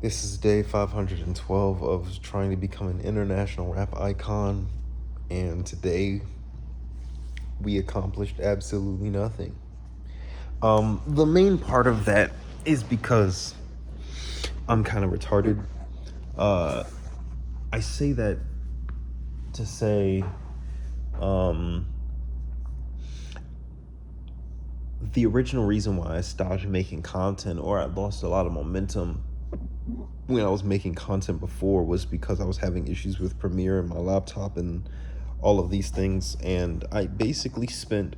This is day 512 of trying to become an international rap icon, and today we accomplished absolutely nothing. The main part of that is because I'm kind of retarded. Uh, I say that to say, um, the original reason why I stopped making content or I lost a lot of momentum when I was making content before was because I was having issues with Premiere and my laptop and all of these things. And I basically spent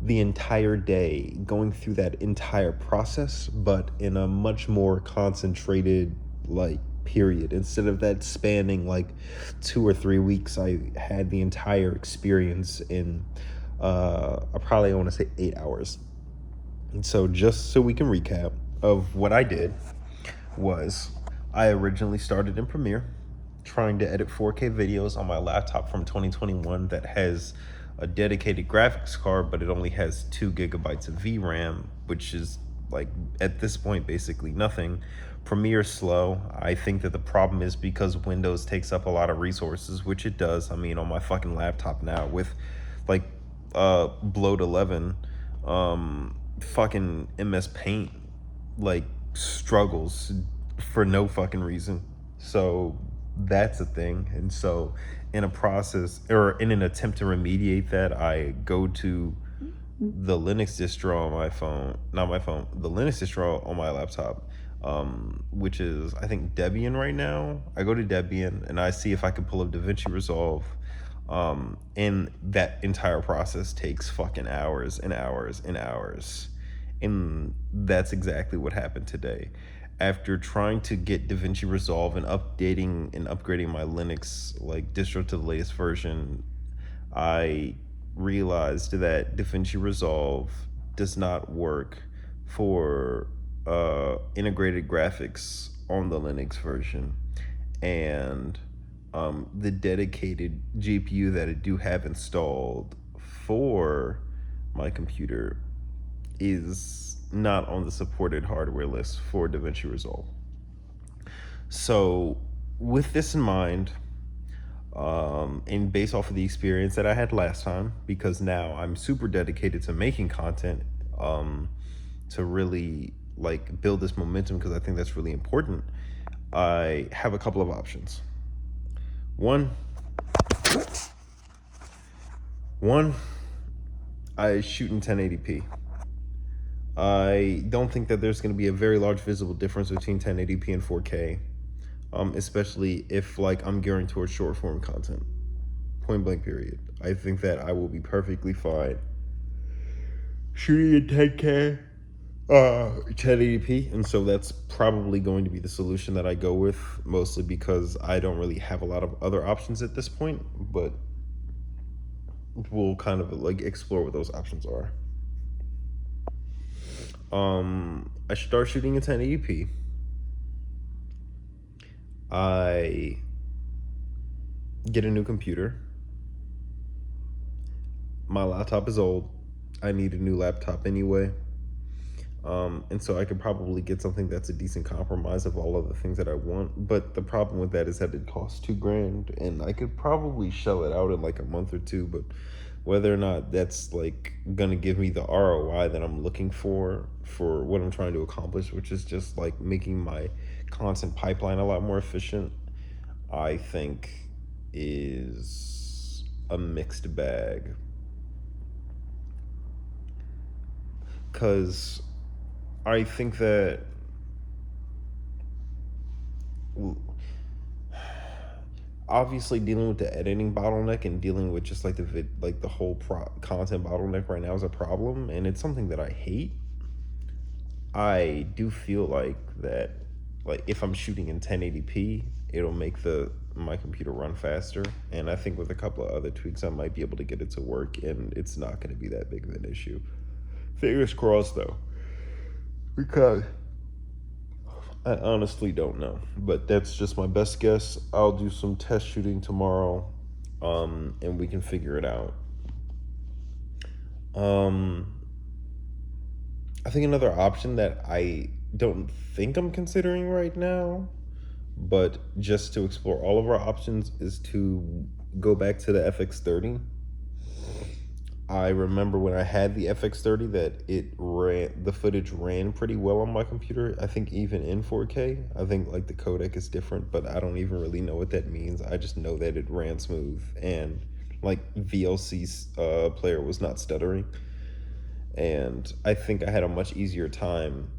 the entire day going through that entire process, but in a much more concentrated, like, period. Instead of that spanning like 2 or 3 weeks, I had the entire experience in I probably want to say 8 hours. And so, just so we can recap of what I did, was I originally started in Premiere trying to edit 4K videos on my laptop from 2021 that has a dedicated graphics card, but it only has 2 gigabytes of VRAM, which is, like, at this point basically nothing. Premiere's slow. I think that the problem is because Windows takes up a lot of resources, which it does. I mean, on my fucking laptop now with like bloat 11, fucking MS Paint like struggles for no fucking reason. So that's a thing. And so in a process or in an attempt to remediate that, I go to the Linux distro on my phone, not my phone, the Linux distro on my laptop, which is, I think, Debian right now. I go to Debian and I see if I can pull up DaVinci Resolve. And that entire process takes fucking hours and hours and hours. And that's exactly what happened today. After trying to get DaVinci Resolve and updating and upgrading my Linux like distro to the latest version, I realized that DaVinci Resolve does not work for integrated graphics on the Linux version. And the dedicated GPU that I do have installed for my computer is not on the supported hardware list for DaVinci Resolve. So, with this in mind, and based off of the experience that I had last time, because now I'm super dedicated to making content, to really like build this momentum, because I think that's really important. I have a couple of options. One, I shoot in 1080p. I don't think that there's going to be a very large visible difference between 1080p and 4K, especially if like I'm gearing towards short form content. Point blank period. I think that I will be perfectly fine shooting in 10K, 1080p, and so that's probably going to be the solution that I go with, mostly because I don't really have a lot of other options at this point, but we'll kind of like explore what those options are. I start shooting in 1080p. I get a new computer. My laptop is old. I need a new laptop anyway. And so I could probably get something that's a decent compromise of all of the things that I want. But the problem with that is that it costs $2,000, and I could probably shell it out in like a month or two. But whether or not that's like gonna give me the ROI that I'm looking for what I'm trying to accomplish, which is just like making my content pipeline a lot more efficient, I think is a mixed bag. Because I think that obviously dealing with the editing bottleneck and dealing with just like the whole content bottleneck right now is a problem, and it's something that I hate. I do feel like that, like if I'm shooting in 1080p, it'll make my computer run faster, and I think with a couple of other tweaks I might be able to get it to work, and it's not going to be that big of an issue. Fingers crossed though, because I honestly don't know, but that's just my best guess. I'll do some test shooting tomorrow, and we can figure it out. I think another option that I don't think I'm considering right now, but just to explore all of our options is to go back to the FX30. I remember when I had the FX30 that the footage ran pretty well on my computer. I think even in 4K. I think like the codec is different, but I don't even really know what that means. I just know that it ran smooth and like VLC's player was not stuttering. And I think I had a much easier time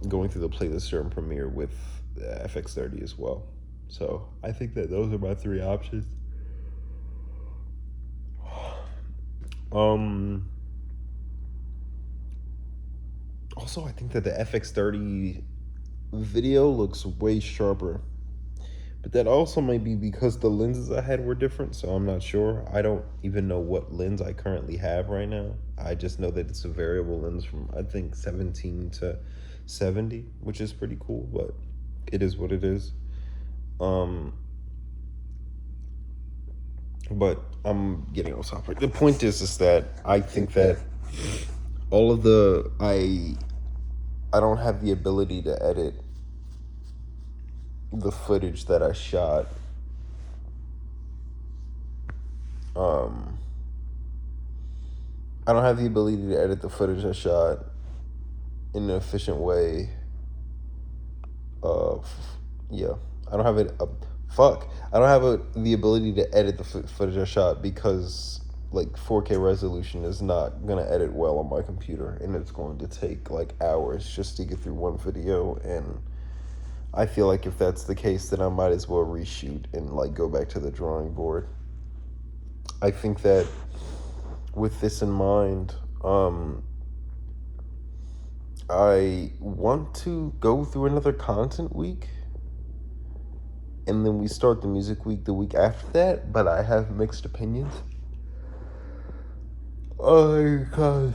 going through the playlist in Premiere with the FX30 as well. So I think that those are my three options. Um, Also, I think that the FX30 video looks way sharper. But that also might be because the lenses I had were different, so I'm not sure. I don't even know what lens I currently have right now. I just know that it's a variable lens from, I think, 17 to 70, which is pretty cool, but it is what it is. Um, but I'm getting off topic. The point is that I think that all of I don't have the ability to edit the footage that I shot. Um, I don't have the ability to edit the footage I shot in an efficient way. Of yeah, I don't have it. Fuck, I don't have the ability to edit the footage I shot because like 4K resolution is not gonna edit well on my computer, and it's going to take like hours just to get through one video. And I feel like if that's the case, then I might as well reshoot and like go back to the drawing board. I think that with this in mind, I want to go through another content week, and then we start the music week the week after that, but I have mixed opinions. Because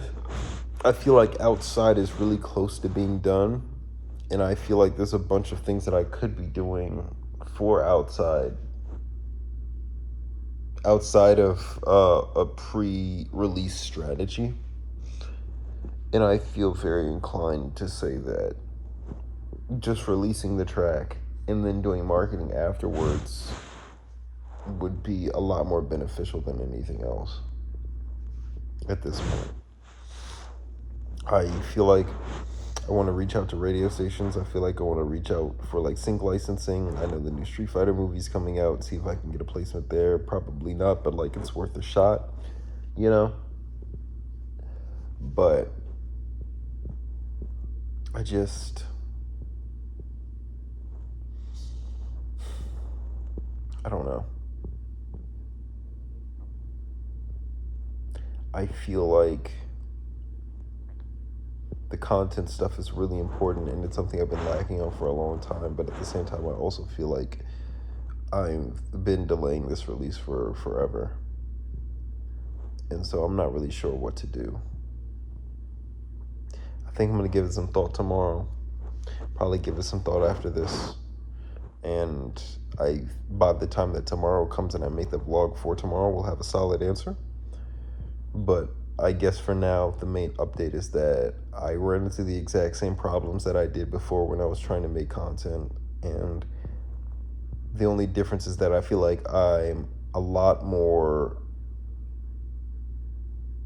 I feel like outside is really close to being done, and I feel like there's a bunch of things that I could be doing for outside of a pre-release strategy. And I feel very inclined to say that just releasing the track and then doing marketing afterwards would be a lot more beneficial than anything else at this point. I feel like I want to reach out to radio stations. I feel like I want to reach out for like sync licensing. I know the new Street Fighter movie's coming out. See if I can get a placement there. Probably not, but like it's worth a shot, you know? But I don't know. I feel like the content stuff is really important, and it's something I've been lacking on for a long time. But at the same time, I also feel like I've been delaying this release for forever. And so I'm not really sure what to do. I think I'm going to give it some thought tomorrow. Probably give it some thought after this. And by the time that tomorrow comes and I make the vlog for tomorrow, we'll have a solid answer. But I guess for now, the main update is that I ran into the exact same problems that I did before when I was trying to make content. And the only difference is that I feel like I'm a lot more,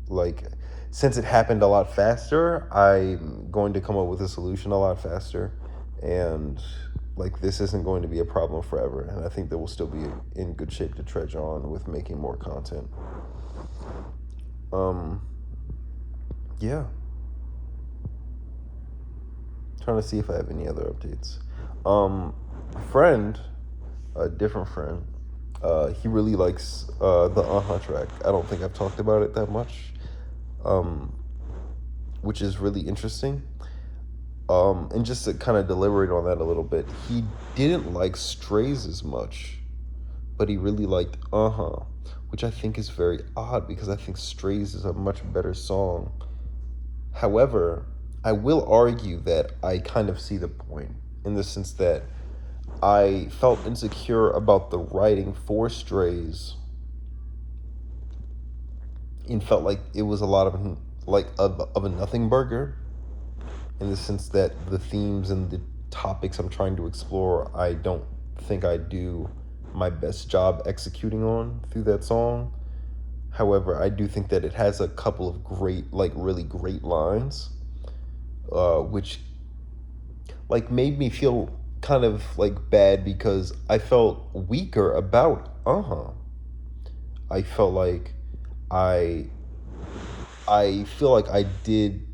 like, since it happened a lot faster, I'm going to come up with a solution a lot faster. And like, this isn't going to be a problem forever. And I think that we'll still be in good shape to trudge on with making more content. Yeah. Trying to see if I have any other updates. A different friend, he really likes the track. I don't think I've talked about it that much, which is really interesting. And just to kind of deliberate on that a little bit, he didn't like Strays as much, but he really liked which I think is very odd because I think Strays is a much better song. However, I will argue that I kind of see the point in the sense that I felt insecure about the writing for Strays and felt like it was a lot of a nothing burger. in the sense that the themes and the topics I'm trying to explore, I don't think I do my best job executing on through that song. However, I do think that it has a couple of great, like really great lines, which like made me feel kind of like bad because I felt weaker about I felt like I I feel like I did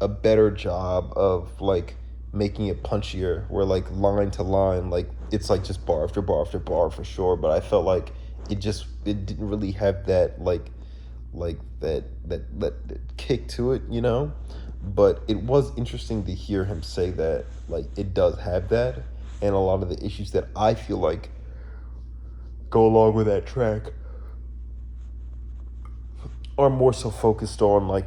a better job of like making it punchier, where like line to line, like it's like just bar after bar after bar for sure. But I felt like it didn't really have that that kick to it, you know. But it was interesting to hear him say that like it does have that, and a lot of the issues that I feel like go along with that track are more so focused on like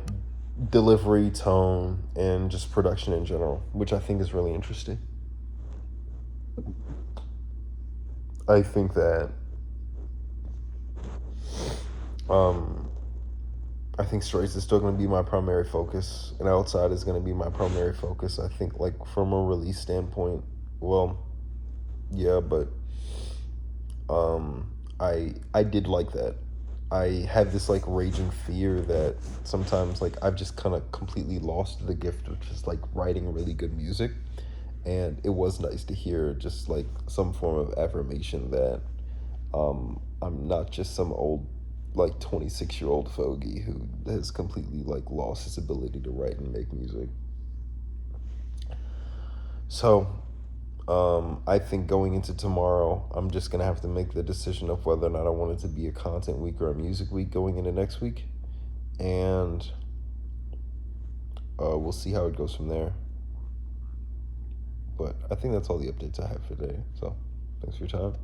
delivery, tone, and just production in general, which I think is really interesting. I think that um, I think Strays is still going to be my primary focus, and Outside is going to be my primary focus. I think like from a release standpoint, well, yeah, but um, I did like that. I have this like raging fear that sometimes like I've just kind of completely lost the gift of just like writing really good music, and it was nice to hear just like some form of affirmation that I'm not just some old like 26-year-old fogey who has completely like lost his ability to write and make music. So I think going into tomorrow, I'm just gonna have to make the decision of whether or not I want it to be a content week or a music week going into next week, and we'll see how it goes from there. But I think that's all the updates I have for today. So thanks for your time.